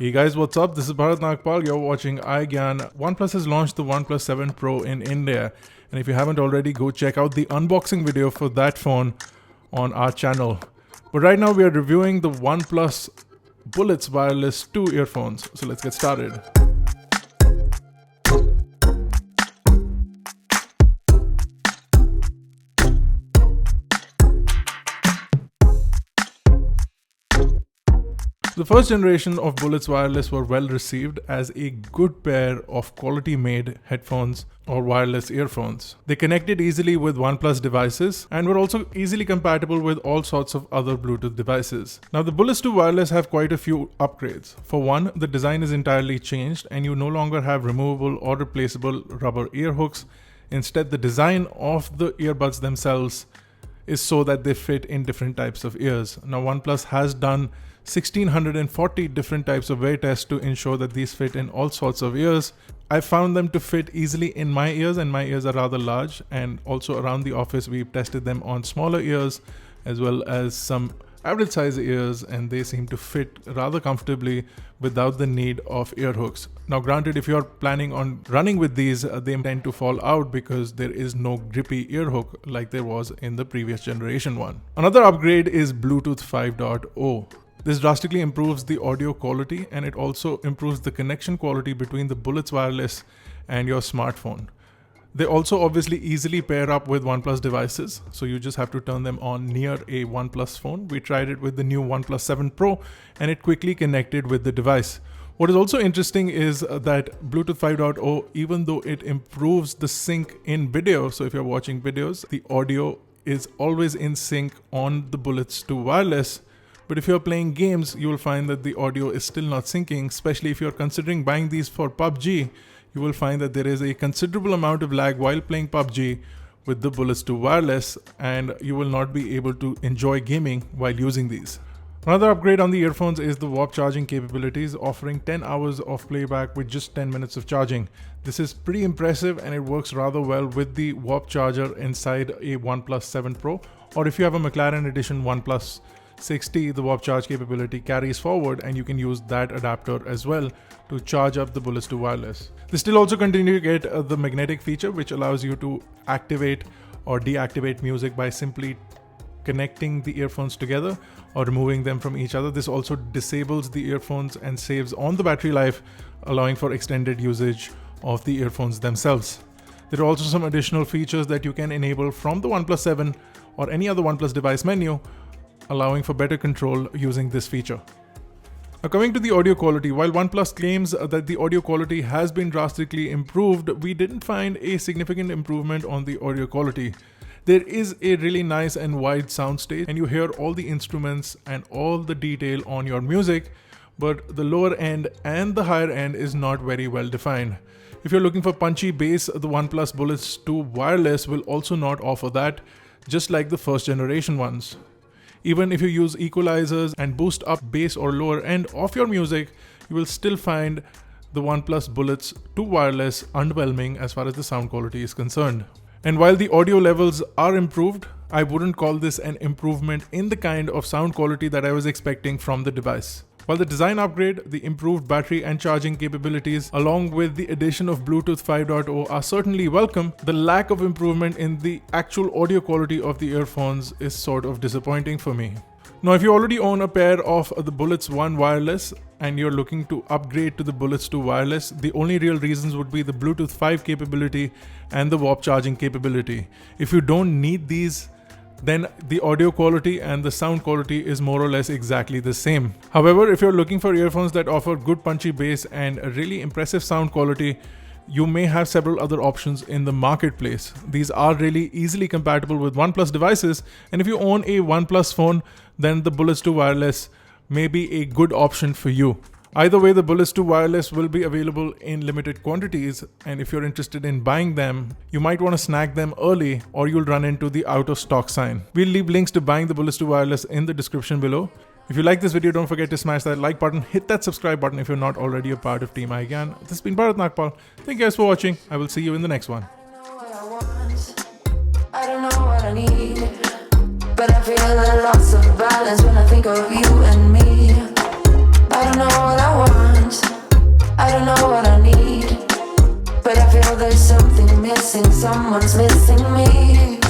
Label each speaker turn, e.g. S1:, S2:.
S1: Hey guys, what's up? This is Bharat Nagpal. You're watching iGyaan. OnePlus has launched the OnePlus 7 Pro in India. And if you haven't already, go check out the unboxing video for that phone on our channel. But right now we are reviewing the OnePlus Bullets Wireless 2 earphones. So let's get started. The first generation of Bullets Wireless were well received as a good pair of quality made headphones or wireless earphones. They connected easily with OnePlus devices and were also easily compatible with all sorts of other Bluetooth devices. Now the Bullets 2 Wireless have quite a few upgrades. For one, the design is entirely changed and you no longer have removable or replaceable rubber ear hooks. Instead, the design of the earbuds themselves is so that they fit in different types of ears. Now OnePlus has done 1640 different types of wear tests to ensure that these fit in all sorts of ears. I found them to fit easily in my ears, and my ears are rather large, and also around the office we've tested them on smaller ears as well as some average size ears, and they seem to fit rather comfortably without the need of ear hooks. Now granted, if you're planning on running with these, they tend to fall out because there is no grippy ear hook like there was in the previous generation one. Another upgrade is Bluetooth 5.0. This drastically improves the audio quality and it also improves the connection quality between the Bullets Wireless and your smartphone. They also obviously easily pair up with OnePlus devices, so you just have to turn them on near a OnePlus phone. We tried it with the new OnePlus 7 Pro and it quickly connected with the device. What is also interesting is that Bluetooth 5.0, even though it improves the sync in video, so if you're watching videos, the audio is always in sync on the Bullets 2 Wireless. But if you're playing games, you will find that the audio is still not syncing, especially if you're considering buying these for PUBG. You will find that there is a considerable amount of lag while playing PUBG with the Bullets 2 Wireless, and you will not be able to enjoy gaming while using these. Another upgrade on the earphones is the warp charging capabilities, offering 10 hours of playback with just 10 minutes of charging. This is pretty impressive and it works rather well with the warp charger inside a OnePlus 7 Pro, or if you have a McLaren edition OnePlus 60, the warp charge capability carries forward and you can use that adapter as well to charge up the Bullets 2 Wireless. They still also continue to get the magnetic feature, which allows you to activate or deactivate music by simply connecting the earphones together or removing them from each other. This also disables the earphones and saves on the battery life, allowing for extended usage of the earphones themselves. There are also some additional features that you can enable from the OnePlus 7 or any other OnePlus device menu, allowing for better control using this feature. Now coming to the audio quality, while OnePlus claims that the audio quality has been drastically improved, we didn't find a significant improvement on the audio quality. There is a really nice and wide soundstage and you hear all the instruments and all the detail on your music, but the lower end and the higher end is not very well defined. If you're looking for punchy bass, the OnePlus Bullets 2 Wireless will also not offer that, just like the first generation ones. Even if you use equalizers and boost up bass or lower end of your music, you will still find the OnePlus Bullets 2 Wireless underwhelming as far as the sound quality is concerned. And while the audio levels are improved, I wouldn't call this an improvement in the kind of sound quality that I was expecting from the device. While the design upgrade, the improved battery and charging capabilities, along with the addition of Bluetooth 5.0 are certainly welcome, the lack of improvement in the actual audio quality of the earphones is sort of disappointing for me. Now, if you already own a pair of the Bullets 1 Wireless and you're looking to upgrade to the Bullets 2 Wireless, the only real reasons would be the Bluetooth 5 capability and the warp charging capability. If you don't need these, then the audio quality and the sound quality is more or less exactly the same. However, if you're looking for earphones that offer good punchy bass and a really impressive sound quality, you may have several other options in the marketplace. These are really easily compatible with OnePlus devices, and if you own a OnePlus phone, then the Bullets 2 Wireless may be a good option for you. Either way, the Bullets 2 Wireless will be available in limited quantities, and if you're interested in buying them, you might want to snag them early or you'll run into the out of stock sign. We'll leave links to buying the Bullets 2 Wireless in the description below. If you like this video, don't forget to smash that like button, hit that subscribe button if you're not already a part of Team iGyaan. This has been Bharat Nagpal. Thank you guys for watching. I will see you in the next one.
S2: I don't know what I need, but I feel a loss of balance when I think of you and me. I don't know what I want. missing, someone's missing me.